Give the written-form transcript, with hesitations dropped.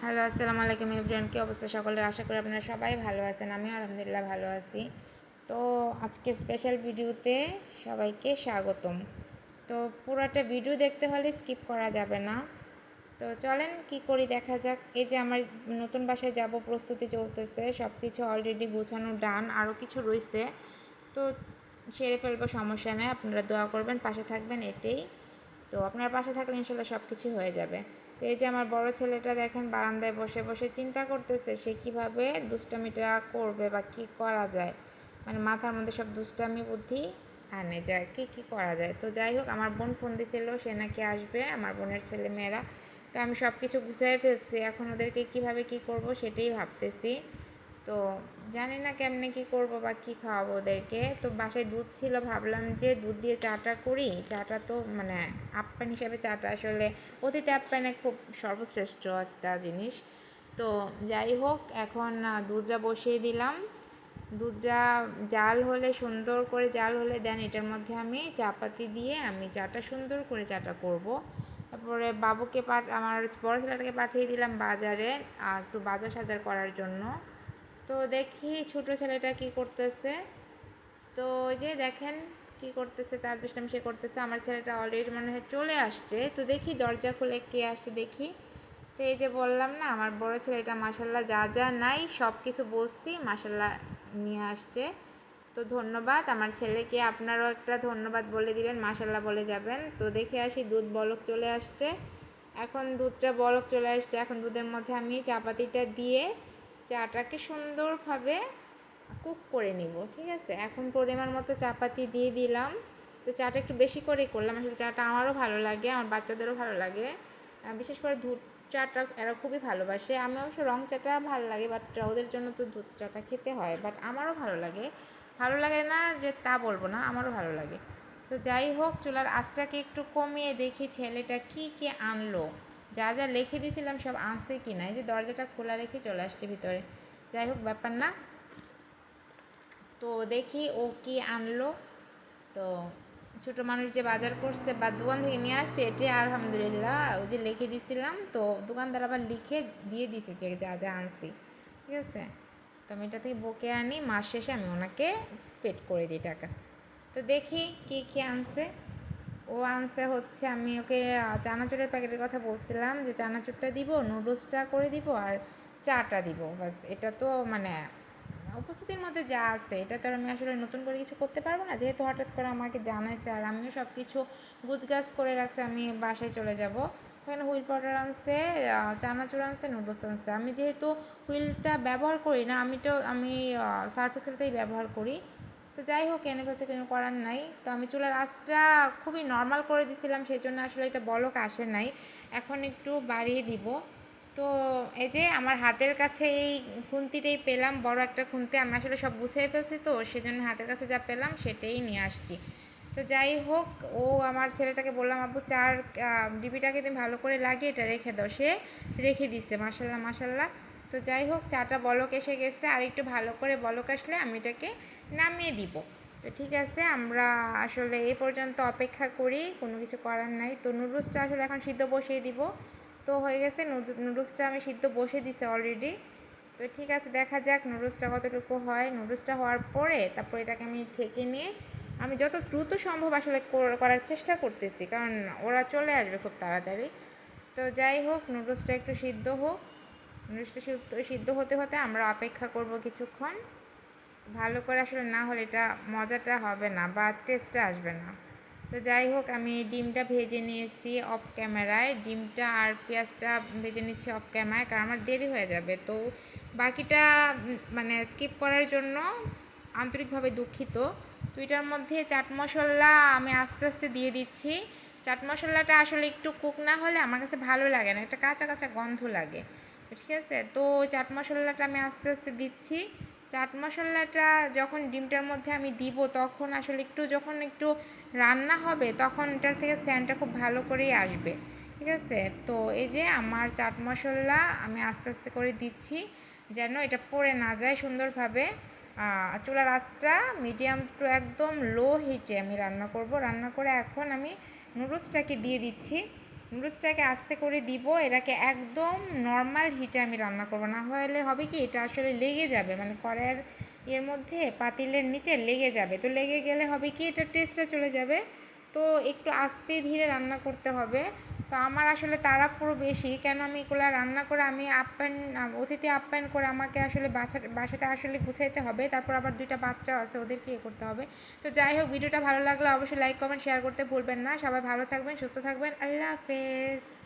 Hello, আসসালামু আলাইকুম everyone. কী অবস্থা সকলের? আশা করি আপনারা সবাই ভালো আছেন। আমিও আলহামদুলিল্লাহ ভালো আছি। তো আজকের স্পেশাল ভিডিওতে সবাইকে স্বাগতম। তো পুরোটা ভিডিও দেখতে হলে স্কিপ করা যাবে না। তো চলেন কি করি দেখা যাক। এই যে আমার নতুন বাসায় যাব, প্রস্তুতি চলতেছে, সব কিছু অলরেডি গোছানো ডান, আরও কিছু রয়েছে। তো সেরে ফেলবো, সমস্যা নেই। আপনারা দোয়া করবেন, পাশে থাকবেন, এটাই। তো আপনার পাশে থাকলে ইনশাল্লাহ সব কিছু হয়ে যাবে। তো এই যে আমার বড় ছেলেটা দেখেন বারান্দায় বসে বসে চিন্তা করতেছে সে কীভাবে দুষ্টামিটা করবে বা কী করা যায়, মানে মাথার মধ্যে সব দুষ্টামি বুদ্ধি আনে যায় কী করা যায়। তো যাই হোক, আমার বোন ফোন দিছিল, সে নাকি আসবে, আমার বোনের ছেলে মেয়েরা। তো আমি সব কিছু গুছিয়ে ফেলছি, এখন ওদেরকে কীভাবে কী করব সেটাই ভাবতেছি। তো জানি না কেমনে কী করব বা কী খাওয়াবো ওদেরকে। তো বাসায় দুধ ছিল, ভাবলাম যে দুধ দিয়ে চাটা করি। চাটা তো মানে আপ্যায়ন হিসাবে চাটা আসলে অতিথি আপ্যায়নে খুব সর্বশ্রেষ্ঠ একটা জিনিস। তো যাই হোক, এখন দুধটা বসিয়ে দিলাম। দুধটা জাল হলে, সুন্দর করে জাল হলে দেন এটার মধ্যে আমি চাপাতি দিয়ে আমি চাটা সুন্দর করে চাটা করব। তারপরে বাবুকে আমার বড় ছেলেটাকে পাঠিয়ে দিলাম বাজারে একটু বাজার সাজার করার জন্য। তো দেখি ছোট ছেলেটা কি করতেছে। তো ওই যে দেখেন কি করতেছে, তার দুষ্টামি সে করতেছে। আমার ছেলেটা অলরেডি মনে হয় চলে আসছে। তো দেখি দরজা খুলে কে আসছে দেখি। তো এই যে বললাম না, আমার বড় ছেলেটা মাশাল্লাহ যা যা নাই সব কিছু বলছি মাশাল্লাহ নিয়ে আসছে। তো ধন্যবাদ আমার ছেলেকে, আপনারাও একটা ধন্যবাদ বলে দিবেন, মাশাল্লাহ বলে যাবেন। তো দেখে আসি, দুধ বলক চলে আসছে। এখন দুধটা বলক চলে আসছে, এখন দুধের মধ্যে আমি চাপাতিটা দিয়ে চাটাকে সুন্দরভাবে কুক করে নিব। ঠিক আছে, এখন পরিমাণ মতো চাপাতি দিয়ে দিলাম। তো চাটা একটু বেশি করেই করলাম, আসলে চাটা আমারও ভালো লাগে, আমার বাচ্চাদেরও ভালো লাগে। বিশেষ করে দুধ চাটা এরা খুবই ভালোবাসে। আমি অবশ্য রং চাটা ভালো লাগে, বাট ওদের জন্য তো দুধ চাটা খেতে হয়। বাট আমারও ভালো লাগে, ভালো লাগে না যে তা বলবো না, আমারও ভালো লাগে। তো যাই হোক, চুলার আঁচটাকে একটু কমিয়ে দেখি ছেলেটা কি আনলো। যা যা লিখে দিয়েছিলাম সব আনছে কি না। এই যে দরজাটা খোলা রেখে চলে আসছে ভিতরে। যাই হোক, ব্যাপার না। তো দেখি ও কি আনলো। তো ছোটো মানুষ যে বাজার করছে বা দোকান থেকে নিয়ে আসছে, এটাই আলহামদুলিল্লাহ। ওই যে লিখে দিছিলাম, তো দোকানদার আবার লিখে দিয়ে দিছে যে যা যা আনছি। ঠিক আছে, তো আমি এটা থেকে বকে আনি, মাস শেষে আমি ওনাকে পেড করে দিই টাকা। তো দেখি কি আনছে। ও আনছে হচ্ছে, আমি ওকে চানাচুরের প্যাকেটের কথা বলছিলাম যে চানাচুরটা দিব, নুডলসটা করে দিব আর চাটা দিব, বাস। এটা তো মানে উপস্থিতির মধ্যে যা আছে, এটা তো আর আমি আসলে নতুন করে কিছু করতে পারবো না, যেহেতু হঠাৎ করে আমাকে জানাইছে আর আমিও সব কিছু গুছগাছ করে রাখছি, আমি বাসায় চলে যাব। সেখানে হুইল পাউডার আনছে, চানাচুর আনছে, নুডলস আনছে। আমি যেহেতু হুইলটা ব্যবহার করি না, আমি সার্ফ এক্সেলটাই ব্যবহার করি। তো যাই হোক, এনে ফেলছে, কিছু করার নাই। তো আমি চুলার আঁচটা খুবই নর্মাল করে দিছিলাম, সেই জন্য আসলে এটা বলক আসে নাই। এখন একটু বাড়িয়ে দিব। তো এই যে আমার হাতের কাছে এই খুন্তিটাই পেলাম, বড় একটা খুন্তি। আমি আসলে সব গুছিয়ে ফেলছি, তো সেজন্য হাতের কাছে যা পেলাম সেটাই নিয়ে আসছি। তো যাই হোক, ও আমার ছেলেটাকে বললাম, আব্বু চার ডিবিটাকে তুমি ভালো করে লাগিয়ে এটা রেখে দাও। সে রেখে দিচ্ছে, মাশাল্লাহ মাশাল্লাহ। তো যাই হোক, চাটা বলক এসে গেছে, আর একটু ভালো করে বলক আসলে আমি এটাকে নামিয়ে দিব। তো ঠিক আছে, আমরা আসলে এই পর্যন্ত অপেক্ষা করি, কোনো কিছু করার নাই। তো নুডলসটা আসলে এখন সিদ্ধ বসিয়ে দিব। তো হয়ে গেছে, নুডলসটা আমি সিদ্ধ বসিয়ে দিছি অলরেডি। তো ঠিক আছে, দেখা যাক নুডলসটা কতটুকু হয়। নুডলসটা হওয়ার পরে তারপর এটাকে আমি ছেঁকে নিয়ে আমি যত দ্রুত সম্ভব আসলে করার চেষ্টা করতেছি, কারণ ওরা চলে আসবে খুব তাড়াতাড়ি। তো যাই হোক, নুডলসটা একটু সিদ্ধ হোক। নুডলসটা সিদ্ধ হতে হতে আমরা অপেক্ষা করব কিছুক্ষণ। ভালো করে আসলে না হলে এটা মজাটা হবে না বা টেস্টটা আসবে না। তো যাই হোক, আমি ডিমটা ভেজে নিয়েছি অফ ক্যামেরায়। ডিমটা আর পেঁয়াজটা ভেজে নিচ্ছি অফ ক্যামেরায়, কারণ আমার দেরি হয়ে যাবে। তো বাকিটা মানে স্কিপ করার জন্য আন্তরিকভাবে দুঃখিত। তো এটার মধ্যে চাট মশলা আমি আস্তে আস্তে দিয়ে দিচ্ছি। চাট মশলাটা আসলে একটু কুক না হলে আমার কাছে ভালো লাগে না, একটা কাঁচা কাঁচা গন্ধ লাগে। ঠিক আছে, তো চাট মশলাটা আমি আস্তে আস্তে দিচ্ছি। চাট মশলাটা যখন ডিমটার মধ্যে আমি দিব, তখন আসলে যখন একটু রান্না হবে তখন এটার থেকে স্যান্ডটা খুব ভালো করেই আসবে। ঠিক আছে, তো এই যে আমার চাট মশলা আমি আস্তে আস্তে করে দিচ্ছি, যেন এটা পড়ে না যায় সুন্দরভাবে। চুলার আঁচটা মিডিয়াম টু একদম লো হিটে আমি রান্না করব। রান্না করে এখন আমি নুডলসটাকে দিয়ে দিচ্ছি। নুডলসটাকে আস্তে করে দিব, এটাকে একদম নর্মাল হিটে আমি রান্না করব, না হলে হবে কি এটা আসলে লেগে যাবে, মানে কড়াইয়ের এর মধ্যে পাতিলের নিচে লেগে যাবে, তো লেগে গেলে হবে কি এটা টেস্টটা চলে যাবে। তো একটু আস্তে ধীরে রান্না করতে হবে। তো আমার আসলে তাড়াহুড়ো বেশি, কেন আমি এগুলো রান্না করে আমি অতিথি আপ্যায়ন করে আমাকে আসলে বাসাটা আসলে গুছাইতে হবে, তারপর আবার 2টা বাচ্চাও আছে, ওদেরকে ইয়ে করতে হবে। তো যাই হোক, ভিডিওটা ভালো লাগলে অবশ্যই লাইক কমেন্ট শেয়ার করতে ভুলবেন না। সবাই ভালো থাকবেন, সুস্থ থাকবেন, আল্লাহ হাফেজ।